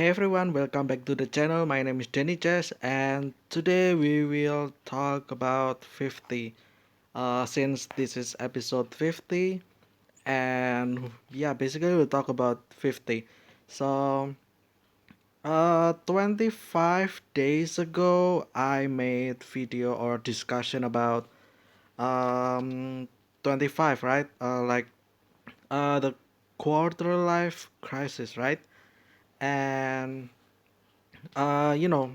Hey everyone, welcome back to the channel. My name is Jenny Chess, and today we will talk about 50. Since this is episode 50, and yeah, basically we'll talk about 50. So, 25 days ago, I made video or discussion about um 25, right? The quarter life crisis, right? And you know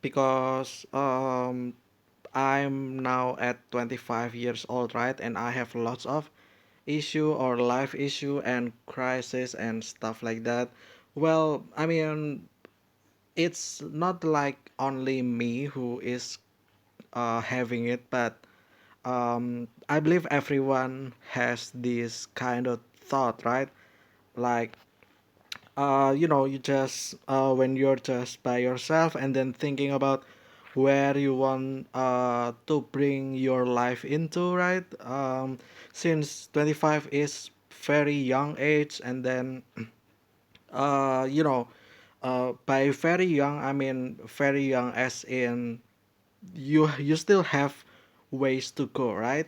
because I'm now at 25 years old, right? And I have lots of issue or life issue and crisis and stuff like that. Well, I mean, it's not like only me who is having it, but I believe everyone has this kind of thought, right? Like you just when you're just by yourself and then thinking about where you want to bring your life into, right? Since 25 is very young age, and then uh you know by very young, I mean very young as in you still have ways to go, right?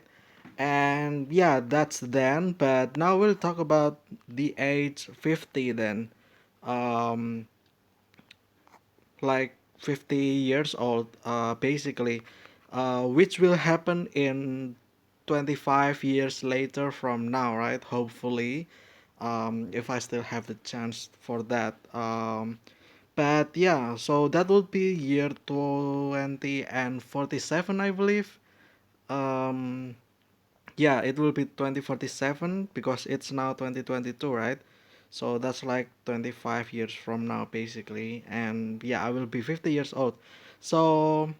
And yeah, that's then, but now we'll talk about the age 50 then. um like 50 years old, basically, which will happen in 25 years later from now, right? Hopefully, if I still have the chance for that. But yeah, so that would be year 20 and 47, I believe. Um, yeah, it will be 2047 because it's now 2022, right? So that's like 25 years from now, basically. And yeah, I will be 50 years old. So,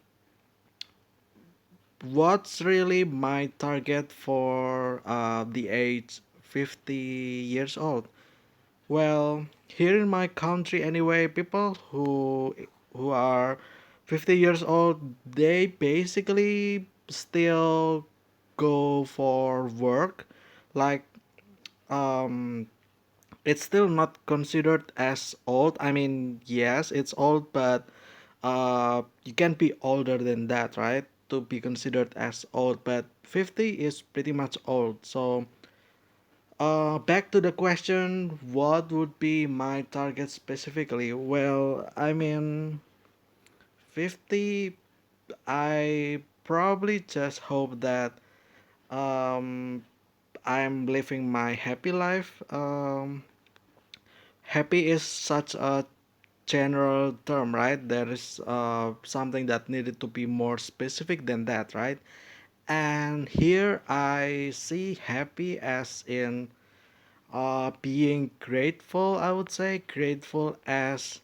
what's really my target for the age 50 years old? Well, here in my country, anyway, people who are 50 years old, they basically still go for work. Like, um it's still not considered as old. I mean, yes, it's old, but you can be older than that, right? To be considered as old, but 50 is pretty much old. So, back to the question, what would be my target specifically? Well, I mean, 50, I probably just hope that um I'm living my happy life. Happy is such a general term, right? There is something that needed to be more specific than that, right? And here I see happy as in being grateful, I would say. Grateful as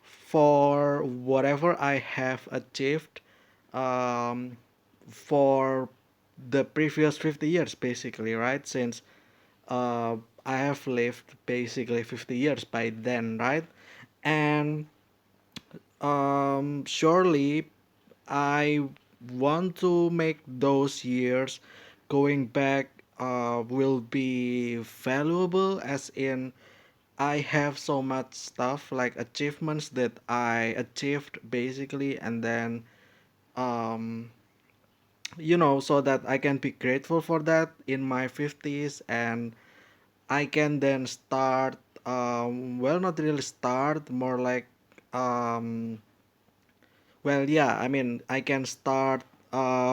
for whatever I have achieved um, for the previous 50 years, basically, right? Since uh, I have lived basically 50 years by then, right? And surely I want to make those years going back will be valuable, as in I have so much stuff like achievements that I achieved basically, and then um so that I can be grateful for that in my 50s, and I can then start well, not really start, more like um well, yeah, I mean, I can start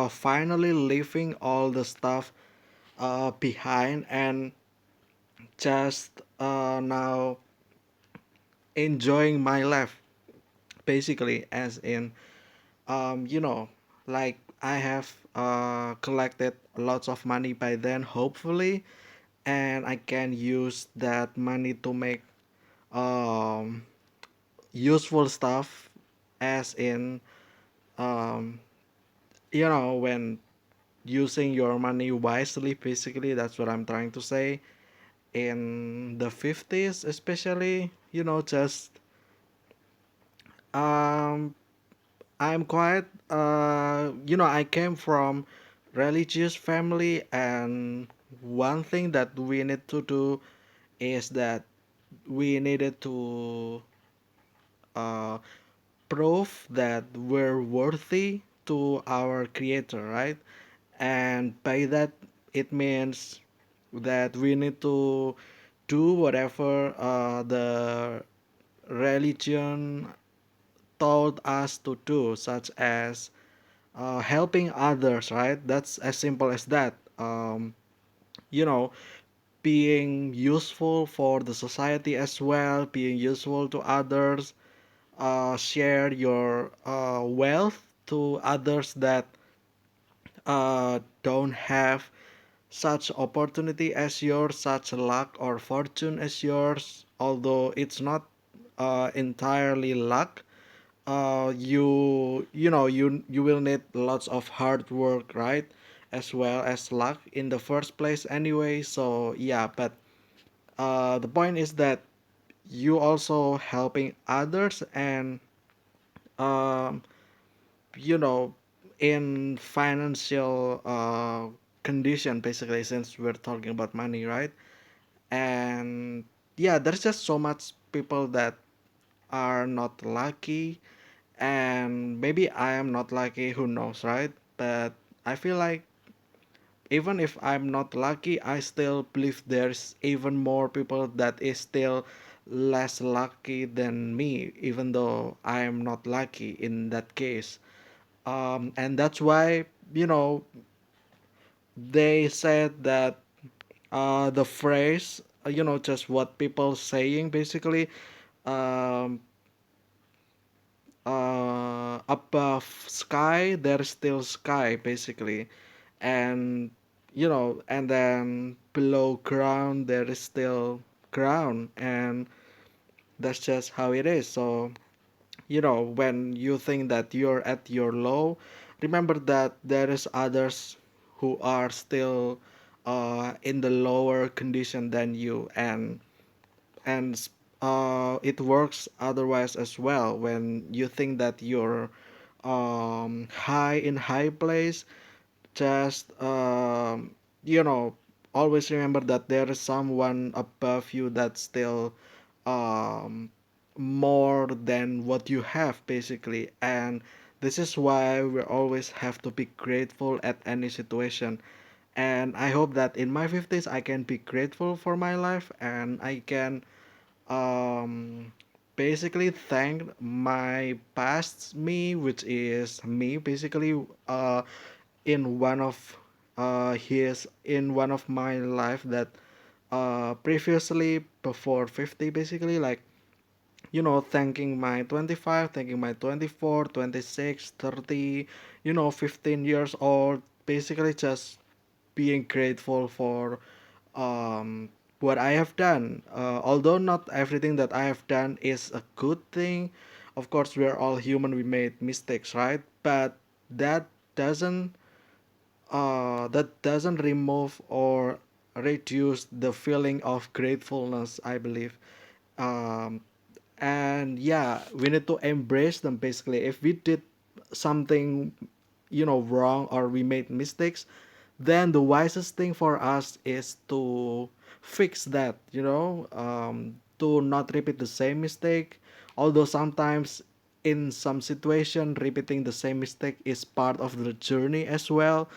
finally leaving all the stuff behind, and just now enjoying my life, basically, as in, you know, like I have collected lots of money by then, hopefully, and I can use that money to make um, useful stuff, as in, um, when using your money wisely, basically, that's what I'm trying to say. In the 50s, especially, just um I'm quite I came from religious family, and one thing that we need to do is that we needed to proof that we're worthy to our creator, right? And by that, it means that we need to do whatever the religion told us to do, such as helping others, right? That's as simple as that. You know, being useful for the society as well, being useful to others, share your wealth to others that don't have such opportunity as yours, such luck or fortune as yours, although it's not entirely luck. You will need lots of hard work, right, as well as luck in the first place anyway. So yeah, but the point is that you also helping others, and um, you know in financial condition, basically, since we're talking about money, right? And yeah, there's just so much people that are not lucky, and maybe I am not lucky, who knows, right? But I feel like even if I'm not lucky, I still believe there's even more people that is still less lucky than me, even though I am not lucky in that case. And that's why, you know, they said that the phrase, just what people saying basically, um, above sky there's still sky basically, and and then below ground there is still ground, and that's just how it is. So when you think that you're at your low, remember that there is others who are still in the lower condition than you, and it works otherwise as well. When you think that you're high in high place, just always remember that there is someone above you that's still um, more than what you have basically. And this is why we always have to be grateful at any situation. And I hope that in my 50s I can be grateful for my life, and I can um basically thank my past me, which is me basically, in one of his in one of my life that previously before 50, basically, like, thanking my 25, thanking my 24, 26, 30, 15 years old, basically just being grateful for um, what I have done. Although not everything that I have done is a good thing, of course, we're all human, we made mistakes, right? But that doesn't that doesn't remove or reduce the feeling of gratefulness, I believe. um, and yeah, we need to embrace them basically. If we did something wrong, or we made mistakes, then the wisest thing for us is to fix that, to not repeat the same mistake. Although sometimes in some situation repeating the same mistake is part of the journey as well,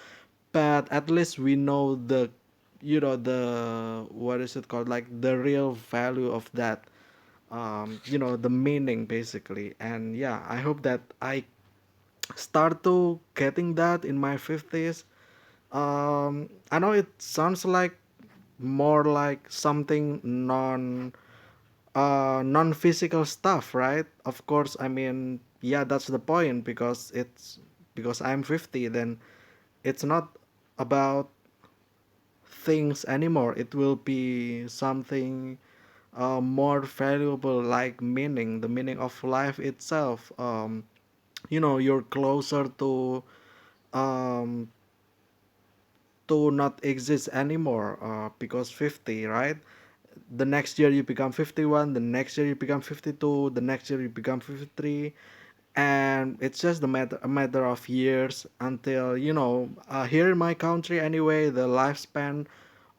but at least we know the what is it called, like the real value of that, the meaning basically. And yeah, I hope that I start to getting that in my 50s. I know it sounds like more like something non-physical stuff, right? Of course, I mean, yeah, that's the point, because I'm 50, then it's not about things anymore. It will be something more valuable, like meaning, the meaning of life itself. You're closer um, to not exist anymore, because 50, right? The next year you become 51, the next year you become 52, the next year you become 53, and it's just a matter of years until, here in my country anyway, the lifespan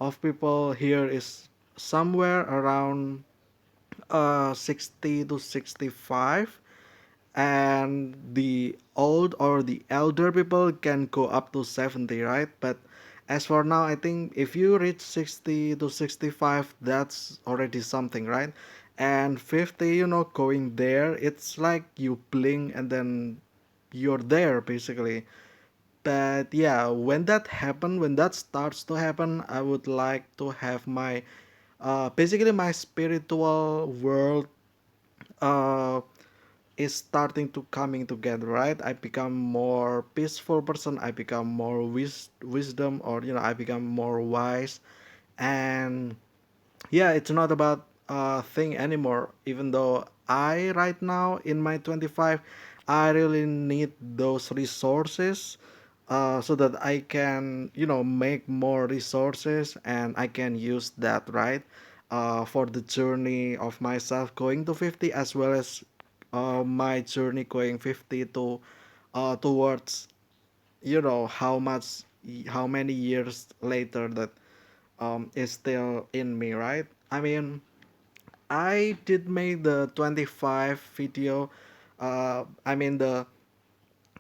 of people here is somewhere around 60 to 65. and the old or the elder people can go up to 70, right? But as for now, I think if you reach 60 to 65, that's already something, right? And 50, going there, it's like you blink and then you're there basically. But yeah, when that starts to happen, I would like to have my basically my spiritual world uh is starting to coming together, right? I become more peaceful person, I become more wisdom, or I become more wise. And yeah, it's not about thing anymore, even though I right now in my 25, I really need those resources, so that I can make more resources and I can use that, right, for the journey of myself going to 50, as well as my journey going 50 to towards how many years later that is still in me, right? I mean, I did make the 25 video, I mean the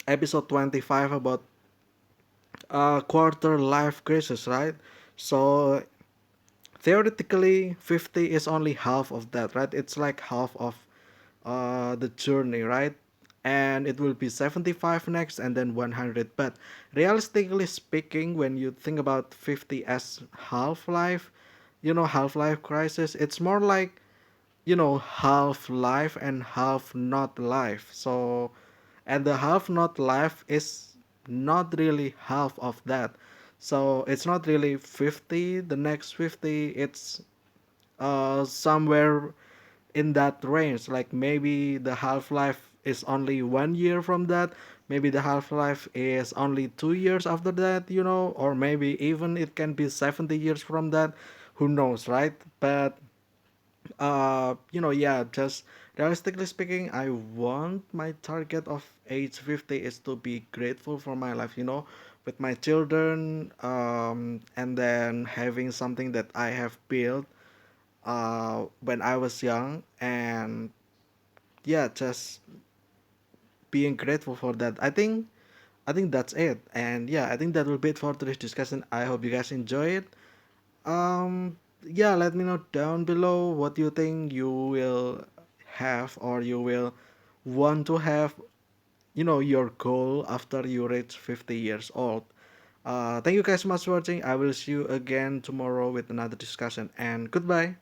episode 25 about quarter life crisis, right? So theoretically 50 is only half of that, right? It's like half of the journey, right? And it will be 75 next and then 100. But realistically speaking, when you think about 50 as half-life, half-life crisis, it's more like half life and half not life. So, and the half not life is not really half of that. So it's not really 50, the next 50, it's somewhere in that range. Like maybe the half life is only 1 year from that. Maybe the half life is only 2 years after that, or maybe even it can be 70 years from that. Who knows, right? But yeah, just realistically speaking, I want my target of age 50 is to be grateful for my life, with my children, and then having something that I have built when I was young, and yeah, just being grateful for that. I think that's it, and yeah, I think that will be it for today's discussion. I hope you guys enjoy it. Yeah, let me know down below what you think you will have, or you will want to have, your goal after you reach 50 years old. Thank you guys so much for watching. I will see you again tomorrow with another discussion, and goodbye.